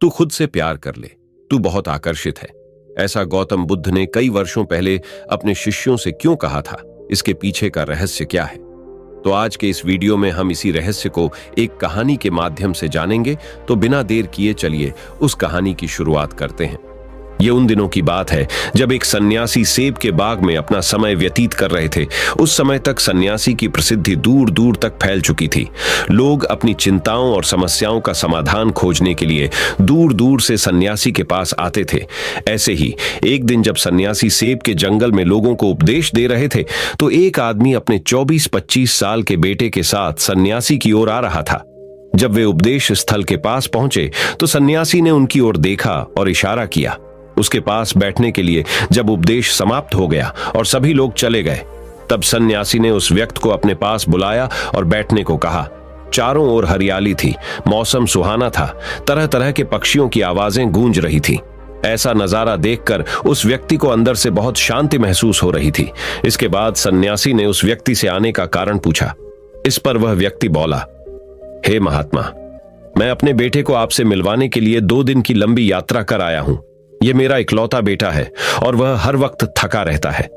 तू खुद से प्यार कर ले, तू बहुत आकर्षित है। ऐसा गौतम बुद्ध ने कई वर्षों पहले अपने शिष्यों से क्यों कहा था? इसके पीछे का रहस्य क्या है? तो आज के इस वीडियो में हम इसी रहस्य को एक कहानी के माध्यम से जानेंगे। तो बिना देर किए चलिए उस कहानी की शुरुआत करते हैं। ये उन दिनों की बात है जब एक सन्यासी सेब के बाग में अपना समय व्यतीत कर रहे थे। उस समय तक सन्यासी की प्रसिद्धि दूर दूर तक फैल चुकी थी। लोग अपनी चिंताओं और समस्याओं का समाधान खोजने के लिए दूर दूर से सन्यासी के पास आते थे। ऐसे ही एक दिन जब सन्यासी सेब के जंगल में लोगों को उपदेश दे रहे थे, तो एक आदमी अपने 24-25 साल के बेटे के साथ सन्यासी की ओर आ रहा था। जब वे उपदेश स्थल के पास पहुंचे तो सन्यासी ने उनकी ओर देखा और इशारा किया। उसके पास बैठने के लिए जब उपदेश समाप्त हो गया और सभी लोग चले गए, तब सन्यासी ने उस व्यक्ति को अपने पास बुलाया और बैठने को कहा। चारों ओर हरियाली थी, मौसम सुहाना था, तरह तरह के पक्षियों की आवाजें गूंज रही थी। ऐसा नजारा देखकर उस व्यक्ति को अंदर से बहुत शांति महसूस हो रही थी। इसके बाद सन्यासी ने उस व्यक्ति से आने का कारण पूछा। इस पर वह व्यक्ति बोला, हे महात्मा, मैं अपने बेटे को आपसे मिलवाने के लिए 2 दिन की लंबी यात्रा कर आया हूं। ये मेरा इकलौता बेटा है और वह हर वक्त थका रहता है।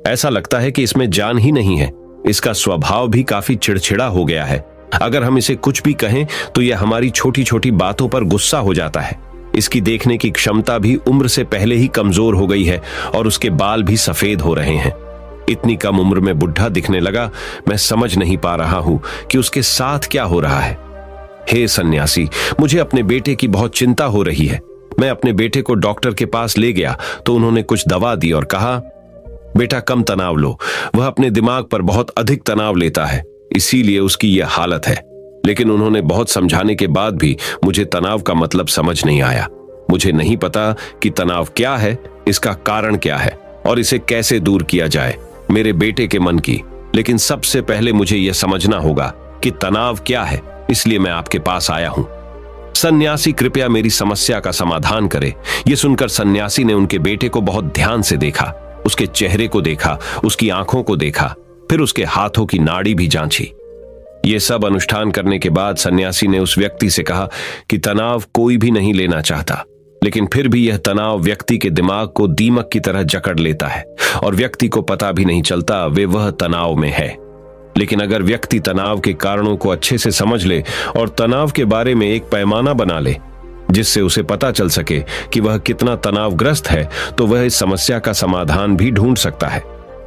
ऐसा लगता है कि इसमें जान ही नहीं है। इसका स्वभाव भी काफी चिड़चिड़ा हो गया है। अगर हम इसे कुछ भी कहें तो यह हमारी छोटी छोटी बातों पर गुस्सा हो जाता है। इसकी देखने की क्षमता भी उम्र से पहले ही कमजोर हो गई है और उसके बाल भी सफेद हो रहे हैं। इतनी कम उम्र में बुढ़ा दिखने लगा। मैं समझ नहीं पा रहा हूं कि उसके साथ क्या हो रहा है। हे सन्यासी, मुझे अपने बेटे की बहुत चिंता हो रही है। मैं अपने बेटे को डॉक्टर के पास ले गया तो उन्होंने कुछ दवा दी और कहा, बेटा कम तनाव लो। वह अपने दिमाग पर बहुत अधिक तनाव लेता है, इसीलिए उसकी यह हालत है। लेकिन उन्होंने बहुत समझाने के बाद भी मुझे तनाव का मतलब समझ नहीं आया। मुझे नहीं पता कि तनाव क्या है, इसका कारण क्या है और इसे कैसे दूर किया जाए मेरे बेटे के मन की। लेकिन सबसे पहले मुझे यह समझना होगा कि तनाव क्या है, इसलिए मैं आपके पास आया हूं। सन्यासी, कृपया मेरी समस्या का समाधान करे। यह सुनकर सन्यासी ने उनके बेटे को बहुत ध्यान से देखा। उसके चेहरे को देखा, उसकी आंखों को देखा, फिर उसके हाथों की नाड़ी भी जांची। यह सब अनुष्ठान करने के बाद सन्यासी ने उस व्यक्ति से कहा कि तनाव कोई भी नहीं लेना चाहता, लेकिन फिर भी यह तनाव व्यक्ति के दिमाग को दीमक की तरह जकड़ लेता है और व्यक्ति को पता भी नहीं चलता वह तनाव में है। लेकिन अगर व्यक्ति तनाव के कारणों को अच्छे से समझ ले और तनाव के बारे में एक पैमाना बना ले जिससे उसे पता चल सके कि वह कितना तनावग्रस्त है, तो वह इस समस्या का समाधान भी ढूंढ सकता है।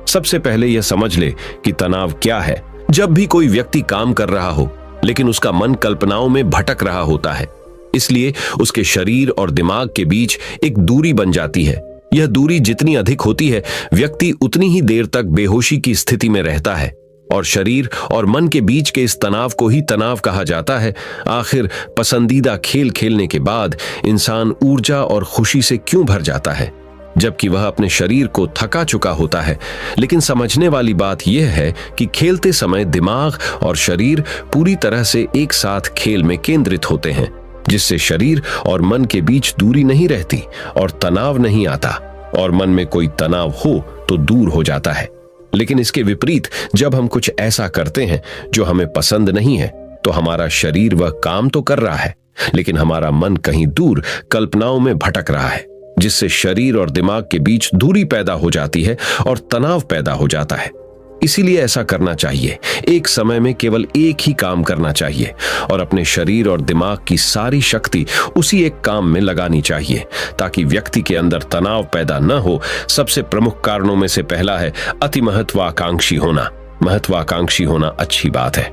सबसे पहले यह समझ ले कि तनाव क्या है। जब भी कोई व्यक्ति काम कर रहा हो लेकिन उसका मन कल्पनाओं में भटक रहा होता है, इसलिए उसके शरीर और दिमाग के बीच एक दूरी बन जाती है। यह दूरी जितनी अधिक होती है, व्यक्ति उतनी ही देर तक बेहोशी की स्थिति में रहता है और शरीर और मन के बीच के इस तनाव को ही तनाव कहा जाता है। आखिर पसंदीदा खेल खेलने के बाद इंसान ऊर्जा और खुशी से क्यों भर जाता है, जबकि वह अपने शरीर को थका चुका होता है। लेकिन समझने वाली बात यह है कि खेलते समय दिमाग और शरीर पूरी तरह से एक साथ खेल में केंद्रित होते हैं, जिससे शरीर और मन के बीच दूरी नहीं रहती और तनाव नहीं आता, और मन में कोई तनाव हो तो दूर हो जाता है। लेकिन इसके विपरीत जब हम कुछ ऐसा करते हैं जो हमें पसंद नहीं है, तो हमारा शरीर वह काम तो कर रहा है, लेकिन हमारा मन कहीं दूर कल्पनाओं में भटक रहा है, जिससे शरीर और दिमाग के बीच दूरी पैदा हो जाती है और तनाव पैदा हो जाता है। इसीलिए ऐसा करना चाहिए, एक समय में केवल एक ही काम करना चाहिए और अपने शरीर और दिमाग की सारी शक्ति उसी एक काम में लगानी चाहिए, ताकि व्यक्ति के अंदर तनाव पैदा न हो। सबसे प्रमुख कारणों में से पहला है अति महत्वाकांक्षी होना। महत्वाकांक्षी होना अच्छी बात है,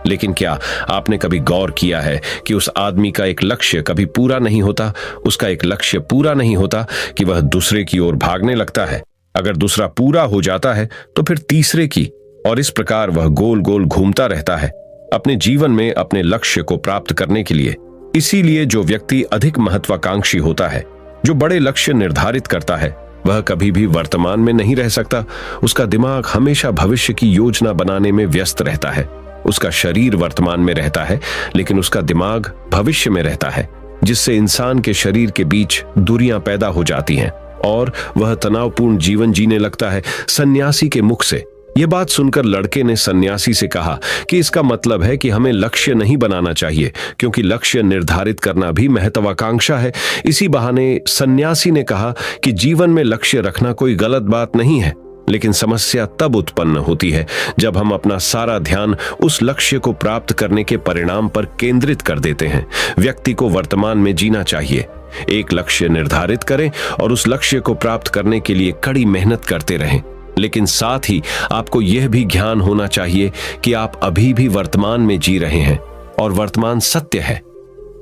लेकिन क्या आपने कभी गौर किया है कि उस आदमी का एक लक्ष्य कभी पूरा नहीं होता? उसका एक लक्ष्य पूरा नहीं होता कि वह दूसरे की ओर भागने लगता है। अगर दूसरा पूरा हो जाता है तो फिर तीसरे की, और इस प्रकार वह गोल गोल घूमता रहता है अपने जीवन में अपने लक्ष्य को प्राप्त करने के लिए। इसीलिए जो व्यक्ति अधिक महत्वाकांक्षी होता है, जो बड़े लक्ष्य निर्धारित करता है, वह कभी भी वर्तमान में नहीं रह सकता। उसका दिमाग हमेशा भविष्य की योजना बनाने में व्यस्त रहता है। उसका शरीर वर्तमान में रहता है, लेकिन उसका दिमाग भविष्य में रहता है, जिससे इंसान के शरीर के बीच दूरियां पैदा हो जाती हैं और वह तनावपूर्ण जीवन जीने लगता है। सन्यासी के मुख से यह बात सुनकर लड़के ने सन्यासी से कहा कि इसका मतलब है कि हमें लक्ष्य नहीं बनाना चाहिए, क्योंकि लक्ष्य निर्धारित करना भी महत्वाकांक्षा है। इसी बहाने सन्यासी ने कहा कि जीवन में लक्ष्य रखना कोई गलत बात नहीं है, लेकिन समस्या तब उत्पन्न होती है जब हम अपना सारा ध्यान उस लक्ष्य को प्राप्त करने के परिणाम पर केंद्रित कर देते हैं। व्यक्ति को वर्तमान में जीना चाहिए, एक लक्ष्य निर्धारित करें और उस लक्ष्य को प्राप्त करने के लिए कड़ी मेहनत करते रहें। लेकिन साथ ही आपको यह भी ज्ञान होना चाहिए कि आप अभी भी वर्तमान में जी रहे हैं और वर्तमान सत्य है।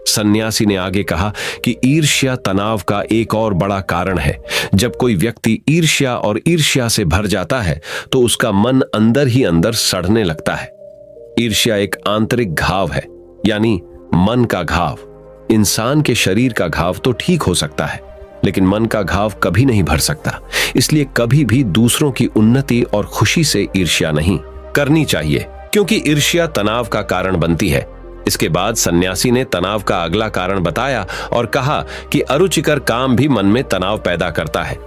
सन्यासी ने आगे कहा कि ईर्ष्या तनाव का एक और बड़ा कारण है। जब कोई व्यक्ति ईर्ष्या और ईर्ष्या से भर जाता है तो उसका मन अंदर ही अंदर सड़ने लगता है। ईर्ष्या एक आंतरिक घाव है, यानी मन का घाव। इंसान के शरीर का घाव तो ठीक हो सकता है, लेकिन मन का घाव कभी नहीं भर सकता। इसलिए कभी भी दूसरों की उन्नति और खुशी से ईर्ष्या नहीं करनी चाहिए, क्योंकि ईर्ष्या तनाव का कारण बनती है। इसके बाद सन्यासी ने तनाव का अगला कारण बताया और कहा कि अरुचिकर काम भी मन में तनाव पैदा करता है।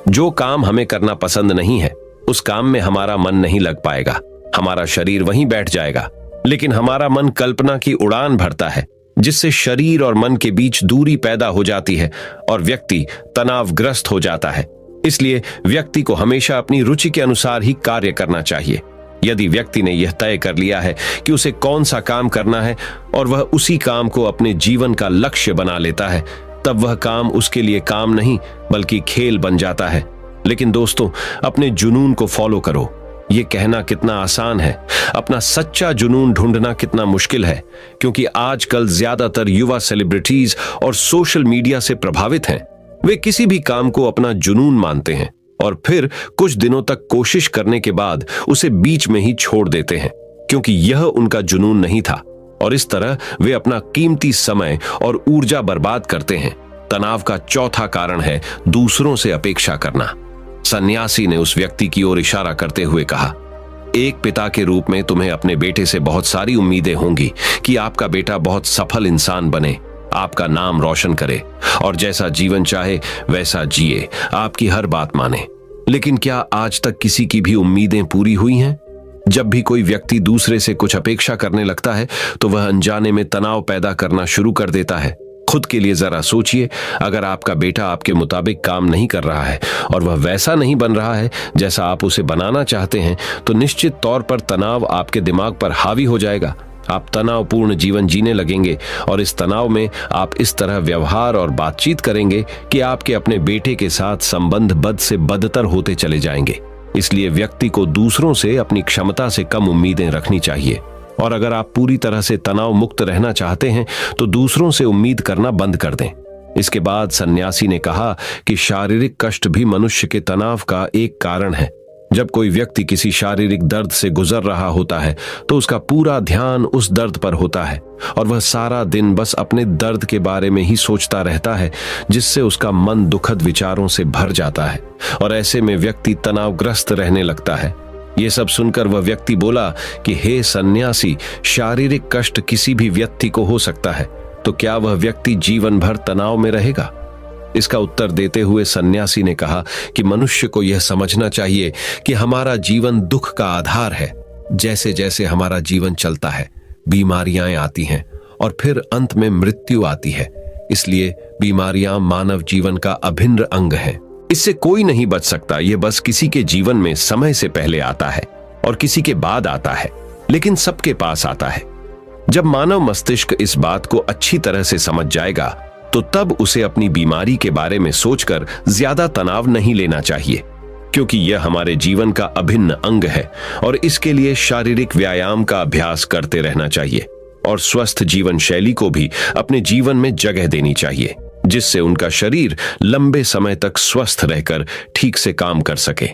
जो काम हमें करना पसंद नहीं है, उस काम में हमारा मन नहीं लग पाएगा, हमारा शरीर वहीं बैठ जाएगा। लेकिन हमारा मन कल्पना की उड़ान भरता है, जिससे शरीर और मन के बीच दूरी पैदा हो जाती है और व्यक्ति तनावग्रस्त हो जाता है। इसलिए व्यक्ति को हमेशा अपनी रुचि के अनुसार ही कार्य करना चाहिए। यदि व्यक्ति ने यह तय कर लिया है कि उसे कौन सा काम करना है और वह उसी काम को अपने जीवन का लक्ष्य बना लेता है, तब वह काम उसके लिए काम नहीं बल्कि खेल बन जाता है। लेकिन दोस्तों, अपने जुनून को फॉलो करो। ये कहना कितना आसान है, अपना सच्चा जुनून ढूंढना कितना मुश्किल है, क्योंकि आजकल ज्यादातर युवा सेलिब्रिटीज और सोशल मीडिया से प्रभावित हैं। वे किसी भी काम को अपना जुनून मानते हैं और फिर कुछ दिनों तक कोशिश करने के बाद उसे बीच में ही छोड़ देते हैं, क्योंकि यह उनका जुनून नहीं था। और इस तरह वे अपना कीमती समय और ऊर्जा बर्बाद करते हैं। तनाव का चौथा कारण है दूसरों से अपेक्षा करना। सन्यासी ने उस व्यक्ति की ओर इशारा करते हुए कहा, एक पिता के रूप में तुम्हें अपने बेटे से बहुत सारी उम्मीदें होंगी कि आपका बेटा बहुत सफल इंसान बने, आपका नाम रोशन करे और जैसा जीवन चाहे वैसा जिए, आपकी हर बात माने। लेकिन क्या आज तक किसी की भी उम्मीदें पूरी हुई हैं? जब भी कोई व्यक्ति दूसरे से कुछ अपेक्षा करने लगता है तो वह अनजाने में तनाव पैदा करना शुरू कर देता है। खुद के लिए जरा सोचिए, अगर आपका बेटा आपके मुताबिक काम नहीं कर रहा है और वह वैसा नहीं बन रहा है जैसा आप उसे बनाना चाहते हैं, तो निश्चित तौर पर तनाव आपके दिमाग पर हावी हो जाएगा। आप तनावपूर्ण जीवन जीने लगेंगे और इस तनाव में आप इस तरह व्यवहार और बातचीत करेंगे कि आपके अपने बेटे के साथ संबंध बद से बदतर होते चले जाएंगे। इसलिए व्यक्ति को दूसरों से अपनी क्षमता से कम उम्मीदें रखनी चाहिए। और अगर आप पूरी तरह से तनाव मुक्त रहना चाहते हैं तो दूसरों से उम्मीद करना बंद कर दें। इसके बाद सन्यासी ने कहा कि शारीरिक कष्ट भी मनुष्य के तनाव का एक कारण है। जब कोई व्यक्ति किसी शारीरिक दर्द से गुजर रहा होता है तो उसका पूरा ध्यान उस दर्द पर होता है और वह सारा दिन बस अपने दर्द के बारे में ही सोचता रहता है, जिससे उसका मन दुखद विचारों से भर जाता है और ऐसे में व्यक्ति तनावग्रस्त रहने लगता है। ये सब सुनकर वह व्यक्ति बोला कि हे सन्यासी, शारीरिक कष्ट किसी भी व्यक्ति को हो सकता है, तो क्या वह व्यक्ति जीवन भर तनाव में रहेगा? इसका उत्तर देते हुए सन्यासी ने कहा कि मनुष्य को यह समझना चाहिए कि हमारा जीवन दुख का आधार है। जैसे जैसे हमारा जीवन चलता है, बीमारियां आती हैं और फिर अंत में मृत्यु आती है। इसलिए बीमारियां मानव जीवन का अभिन्न अंग है। इससे कोई नहीं बच सकता। यह बस किसी के जीवन में समय से पहले आता है और किसी के बाद आता है, लेकिन सबके पास आता है। जब मानव मस्तिष्क इस बात को अच्छी तरह से समझ जाएगा तो तब उसे अपनी बीमारी के बारे में सोचकर ज्यादा तनाव नहीं लेना चाहिए, क्योंकि यह हमारे जीवन का अभिन्न अंग है और इसके लिए शारीरिक व्यायाम का अभ्यास करते रहना चाहिए और स्वस्थ जीवन शैली को भी अपने जीवन में जगह देनी चाहिए, जिससे उनका शरीर लंबे समय तक स्वस्थ रहकर ठीक से काम कर सके।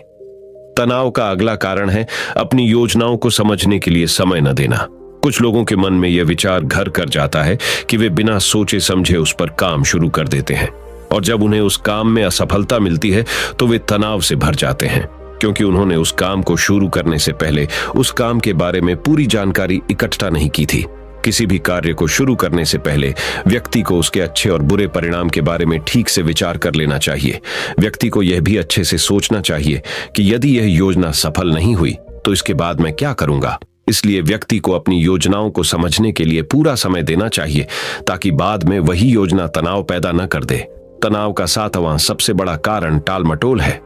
तनाव का अगला कारण है अपनी योजनाओं को समझने के लिए समय न देना। कुछ लोगों के मन में यह विचार घर कर जाता है कि वे बिना सोचे समझे उस पर काम शुरू कर देते हैं और जब उन्हें उस काम में असफलता मिलती है तो वे तनाव से भर जाते हैं, क्योंकि उन्होंने उस काम को शुरू करने से पहले उस काम के बारे में पूरी जानकारी इकट्ठा नहीं की थी। किसी भी कार्य को शुरू करने से पहले व्यक्ति को उसके अच्छे और बुरे परिणाम के बारे में ठीक से विचार कर लेना चाहिए। व्यक्ति को यह भी अच्छे से सोचना चाहिए कि यदि यह योजना सफल नहीं हुई तो इसके बाद मैं क्या करूंगा। इसलिए व्यक्ति को अपनी योजनाओं को समझने के लिए पूरा समय देना चाहिए, ताकि बाद में वही योजना तनाव पैदा न कर दे। तनाव का 7वां सबसे बड़ा कारण टालमटोल है।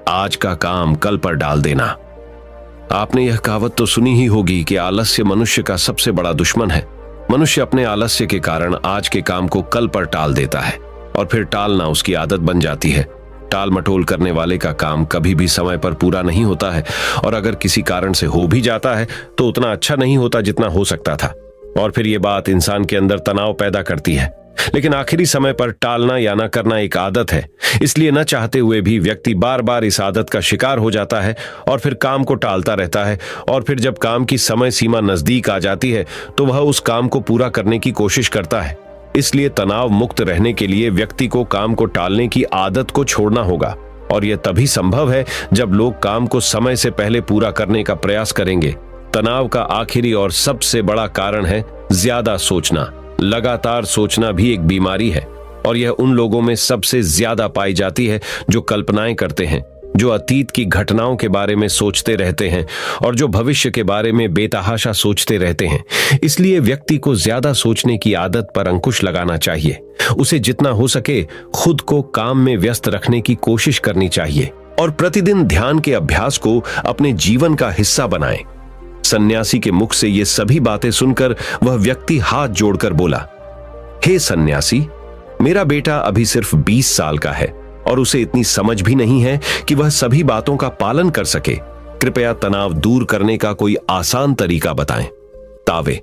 आज का काम कल पर डाल देना। आपने यह कहावत तो सुनी ही होगी कि आलस्य मनुष्य का सबसे बड़ा दुश्मन है। मनुष्य अपने आलस्य के कारण आज के काम को कल पर टाल देता है और फिर टालना उसकी आदत बन जाती है। टाल मटोल करने वाले का काम कभी भी समय पर पूरा नहीं होता है, और अगर किसी कारण से हो भी जाता है तो उतना अच्छा नहीं होता जितना हो सकता था, और फिर ये बात इंसान के अंदर तनाव पैदा करती है। लेकिन आखिरी समय पर टालना या ना करना एक आदत है, इसलिए न चाहते हुए भी व्यक्ति बार बार इस आदत का शिकार हो जाता है और फिर काम को टालता रहता है, और फिर जब काम की समय सीमा नजदीक आ जाती है तो वह उस काम को पूरा करने की कोशिश करता है। इसलिए तनाव मुक्त रहने के लिए व्यक्ति को काम को टालने की आदत को छोड़ना होगा, और यह तभी संभव है जब लोग काम को समय से पहले पूरा करने का प्रयास करेंगे। तनाव का आखिरी और सबसे बड़ा कारण है ज्यादा सोचना। लगातार सोचना भी एक बीमारी है, और यह उन लोगों में सबसे ज्यादा पाई जाती है जो कल्पनाएं करते हैं, जो अतीत की घटनाओं के बारे में सोचते रहते हैं और जो भविष्य के बारे में बेतहाशा सोचते रहते हैं। इसलिए व्यक्ति को ज्यादा सोचने की आदत पर अंकुश लगाना चाहिए। उसे जितना हो सके खुद को काम में व्यस्त रखने की कोशिश करनी चाहिए, और प्रतिदिन ध्यान के अभ्यास को अपने जीवन का हिस्सा बनाएं। सन्यासी के मुख से ये सभी बातें सुनकर वह व्यक्ति हाथ जोड़कर बोला, हे सन्यासी, मेरा बेटा अभी सिर्फ 20 साल का है और उसे इतनी समझ भी नहीं है कि वह सभी बातों का पालन कर सके। कृपया तनाव दूर करने का कोई आसान तरीका बताएं, तावे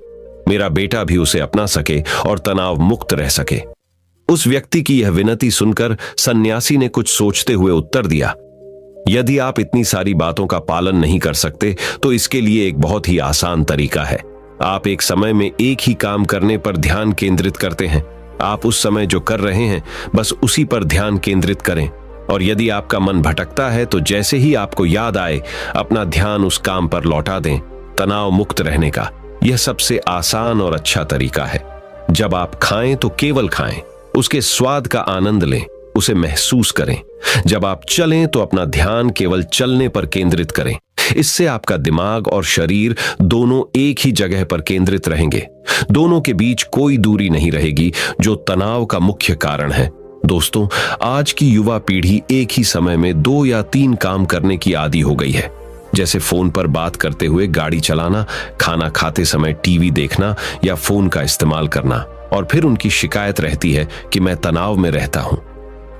मेरा बेटा भी उसे अपना सके और तनाव मुक्त रह सके। उस व्यक्ति की यह विनती सुनकर सन्यासी ने कुछ सोचते हुए उत्तर दिया, यदि आप इतनी सारी बातों का पालन नहीं कर सकते तो इसके लिए एक बहुत ही आसान तरीका है। आप एक समय में एक ही काम करने पर ध्यान केंद्रित करते हैं। आप उस समय जो कर रहे हैं बस उसी पर ध्यान केंद्रित करें, और यदि आपका मन भटकता है तो जैसे ही आपको याद आए अपना ध्यान उस काम पर लौटा दें। तनाव मुक्त रहने का यह सबसे आसान और अच्छा तरीका है। जब आप खाएं तो केवल खाएं, उसके स्वाद का आनंद लें, उसे महसूस करें। जब आप चलें तो अपना ध्यान केवल चलने पर केंद्रित करें। इससे आपका दिमाग और शरीर दोनों एक ही जगह पर केंद्रित रहेंगे। दोनों के बीच कोई दूरी नहीं रहेगी, जो तनाव का मुख्य कारण है। दोस्तों, आज की युवा पीढ़ी एक ही समय में 2 या 3 काम करने की आदी हो गई है, जैसे फोन पर बात करते हुए गाड़ी चलाना, खाना खाते समय टीवी देखना या फोन का इस्तेमाल करना। और फिर उनकी शिकायत रहती है कि मैं तनाव में रहता हूं,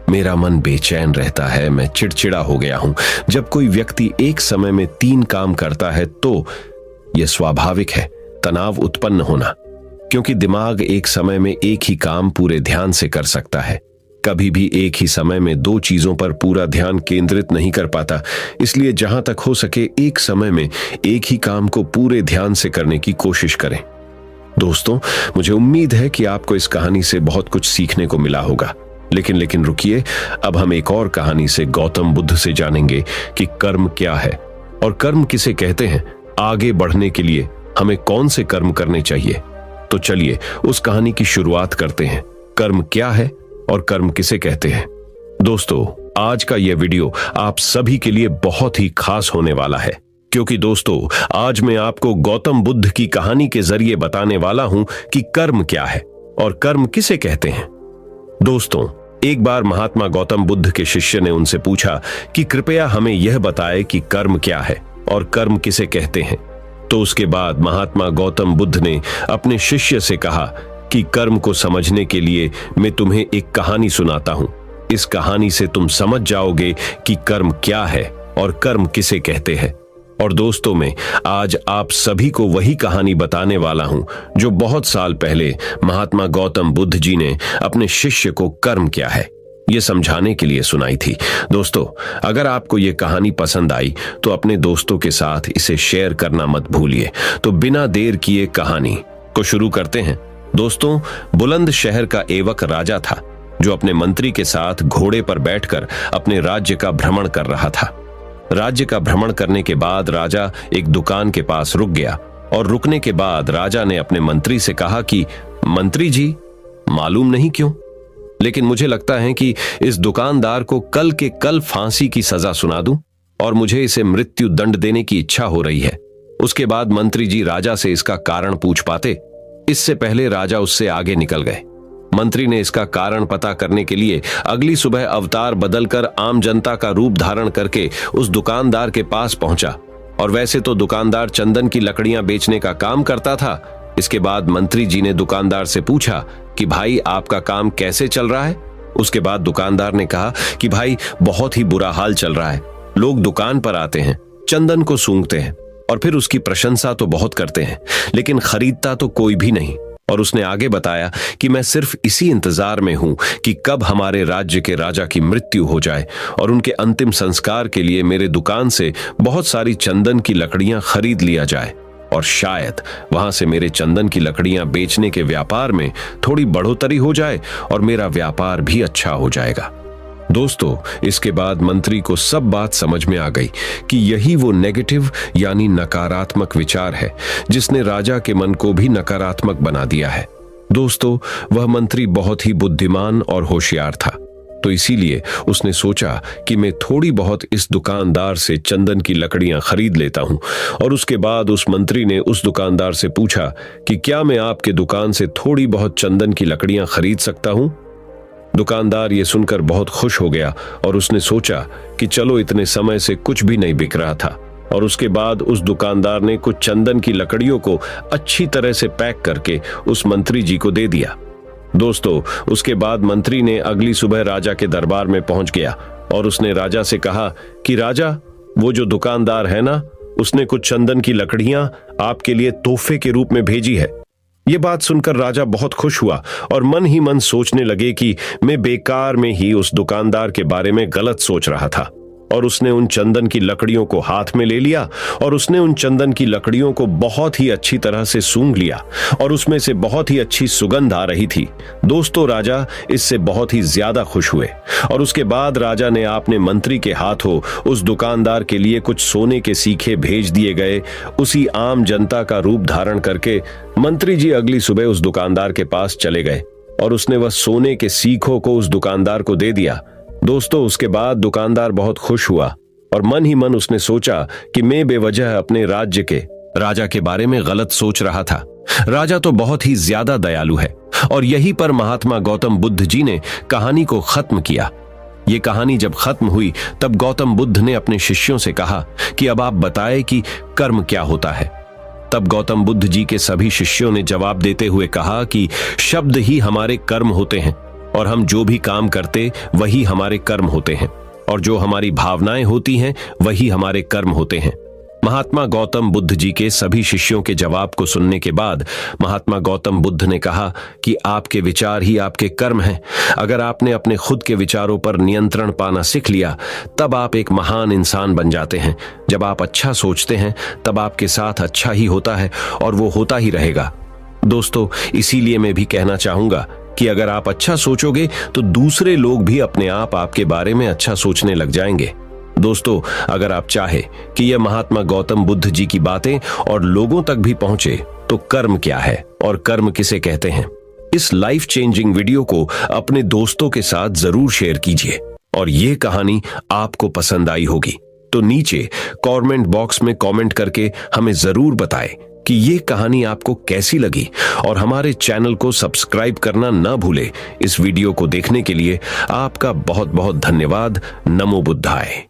मेरा मन बेचैन रहता है, मैं चिड़चिड़ा हो गया हूं। जब कोई व्यक्ति एक समय में 3 काम करता है तो यह स्वाभाविक है तनाव उत्पन्न होना, क्योंकि दिमाग एक समय में एक ही काम पूरे ध्यान से कर सकता है। कभी भी एक ही समय में 2 चीजों पर पूरा ध्यान केंद्रित नहीं कर पाता। इसलिए जहां तक हो सके एक समय में एक ही काम को पूरे ध्यान से करने की कोशिश करें। दोस्तों, मुझे उम्मीद है कि आपको इस कहानी से बहुत कुछ सीखने को मिला होगा। लेकिन रुकिए, अब हम एक और कहानी से गौतम बुद्ध से जानेंगे कि कर्म क्या है और कर्म किसे कहते हैं। आगे बढ़ने के लिए हमें कौन से कर्म करने चाहिए, तो चलिए उस कहानी की शुरुआत करते हैं। कर्म क्या है और कर्म किसे कहते हैं। दोस्तों, आज का यह वीडियो आप सभी के लिए बहुत ही खास होने वाला है, क्योंकि दोस्तों आज मैं आपको गौतम बुद्ध की कहानी के जरिए बताने वाला हूं कि कर्म क्या है और कर्म किसे कहते हैं। दोस्तों, एक बार महात्मा गौतम बुद्ध के शिष्य ने उनसे पूछा कि कृपया हमें यह बताएं कि कर्म क्या है और कर्म किसे कहते हैं। तो उसके बाद महात्मा गौतम बुद्ध ने अपने शिष्य से कहा कि कर्म को समझने के लिए मैं तुम्हें एक कहानी सुनाता हूं। इस कहानी से तुम समझ जाओगे कि कर्म क्या है और कर्म किसे कहते हैं। और दोस्तों, मैं आज आप सभी को वही कहानी बताने वाला हूं जो बहुत साल पहले महात्मा गौतम बुद्ध जी ने अपने शिष्य को कर्म क्या है ये समझाने के लिए सुनाई थी। दोस्तों, अगर आपको ये कहानी पसंद आई तो अपने दोस्तों के साथ इसे शेयर करना मत भूलिए। तो बिना देर किए कहानी को शुरू करते हैं। दोस्तों, बुलंद शहर का एवक राजा था जो अपने मंत्री के साथ घोड़े पर बैठकर अपने राज्य का भ्रमण कर रहा था। राज्य का भ्रमण करने के बाद राजा एक दुकान के पास रुक गया, और रुकने के बाद राजा ने अपने मंत्री से कहा कि मंत्री जी, मालूम नहीं क्यों, लेकिन मुझे लगता है कि इस दुकानदार को कल के कल फांसी की सजा सुना दूं। और मुझे इसे मृत्यु दंड देने की इच्छा हो रही है। उसके बाद मंत्री जी राजा से इसका कारण पूछ पाते, इससे पहले राजा उससे आगे निकल गए। मंत्री ने इसका कारण पता करने के लिए अगली सुबह अवतार बदलकर आम जनता का रूप धारण करके उस दुकानदार के पास पहुंचा। और वैसे तो दुकानदार चंदन की लकड़ियां बेचने का काम करता था। इसके बाद मंत्री जी ने दुकानदार से पूछा कि भाई आपका काम कैसे चल रहा है। उसके बाद दुकानदार ने कहा कि भाई बहुत ही बुरा हाल चल रहा है। लोग दुकान पर आते हैं, चंदन को सूंघते हैं और फिर उसकी प्रशंसा तो बहुत करते हैं, लेकिन खरीदता तो कोई भी नहीं। और उसने आगे बताया कि मैं सिर्फ इसी इंतजार में हूं कि कब हमारे राज्य के राजा की मृत्यु हो जाए और उनके अंतिम संस्कार के लिए मेरे दुकान से बहुत सारी चंदन की लकड़ियां खरीद लिया जाए और शायद वहां से मेरे चंदन की लकड़ियां बेचने के व्यापार में थोड़ी बढ़ोतरी हो जाए और मेरा व्यापार भी अच्छा हो जाएगा। दोस्तों, इसके बाद मंत्री को सब बात समझ में आ गई कि यही वो नेगेटिव यानी नकारात्मक विचार है जिसने राजा के मन को भी नकारात्मक बना दिया है। दोस्तों, वह मंत्री बहुत ही बुद्धिमान और होशियार था, तो इसीलिए उसने सोचा कि मैं थोड़ी बहुत इस दुकानदार से चंदन की लकड़ियां खरीद लेता हूं। और उसके बाद उस मंत्री ने उस दुकानदार से पूछा कि क्या मैं आपके दुकान से थोड़ी बहुत चंदन की लकड़ियां खरीद सकता हूं। दुकानदार ये सुनकर बहुत खुश हो गया और उसने सोचा कि चलो, इतने समय से कुछ भी नहीं बिक रहा था। और उसके बाद उस दुकानदार ने कुछ चंदन की लकड़ियों को अच्छी तरह से पैक करके उस मंत्री जी को दे दिया। दोस्तों, उसके बाद मंत्री ने अगली सुबह राजा के दरबार में पहुंच गया और उसने राजा से कहा कि राजा, वो जो दुकानदार है ना, उसने कुछ चंदन की लकड़ियां आपके लिए तोहफे के रूप में भेजी है। ये बात सुनकर राजा बहुत खुश हुआ और मन ही मन सोचने लगे कि मैं बेकार में ही उस दुकानदार के बारे में गलत सोच रहा था। और उसने उन चंदन की लकड़ियों को हाथ में ले लिया और उसने उन चंदन की लकड़ियों को बहुत ही अच्छी तरह से सूंघ लिया और उसमें से बहुत ही अच्छी सुगंध आ रही थी। दोस्तों, राजा इससे बहुत ही ज्यादा खुश हुए और उसके बाद राजा ने अपने मंत्री के हाथों उस दुकानदार के लिए कुछ सोने के सीखे भेज दिए गए। उसी आम जनता का रूप धारण करके मंत्री जी अगली सुबह उस दुकानदार के पास चले गए और उसने वह सोने के सीखों को उस दुकानदार को दे दिया। दोस्तों, उसके बाद दुकानदार बहुत खुश हुआ और मन ही मन उसने सोचा कि मैं बेवजह अपने राज्य के राजा के बारे में गलत सोच रहा था। राजा तो बहुत ही ज्यादा दयालु है। और यहीं पर महात्मा गौतम बुद्ध जी ने कहानी को खत्म किया। ये कहानी जब खत्म हुई तब गौतम बुद्ध ने अपने शिष्यों से कहा कि अब आप बताएं कि कर्म क्या होता है। तब गौतम बुद्ध जी के सभी शिष्यों ने जवाब देते हुए कहा कि शब्द ही हमारे कर्म होते हैं और हम जो भी काम करते वही हमारे कर्म होते हैं और जो हमारी भावनाएं होती हैं वही हमारे कर्म होते हैं। महात्मा गौतम बुद्ध जी के सभी शिष्यों के जवाब को सुनने के बाद महात्मा गौतम बुद्ध ने कहा कि आपके विचार ही आपके कर्म हैं। अगर आपने अपने खुद के विचारों पर नियंत्रण पाना सीख लिया तब आप एक महान इंसान बन जाते हैं। जब आप अच्छा सोचते हैं तब आपके साथ अच्छा ही होता है और वो होता ही रहेगा। दोस्तों, इसीलिए मैं भी कहना चाहूंगा कि अगर आप अच्छा सोचोगे तो दूसरे लोग भी अपने आप आपके बारे में अच्छा सोचने लग जाएंगे। दोस्तों, अगर आप चाहे कि यह महात्मा गौतम बुद्ध जी की बातें और लोगों तक भी पहुंचे तो कर्म क्या है और कर्म किसे कहते हैं, इस लाइफ चेंजिंग वीडियो को अपने दोस्तों के साथ जरूर शेयर कीजिए। और ये कहानी आपको पसंद आई होगी तो नीचे कमेंट बॉक्स में कमेंट करके हमें जरूर बताएं कि ये कहानी आपको कैसी लगी। और हमारे चैनल को सब्सक्राइब करना ना भूले। इस वीडियो को देखने के लिए आपका बहुत बहुत धन्यवाद। नमो बुद्धाय।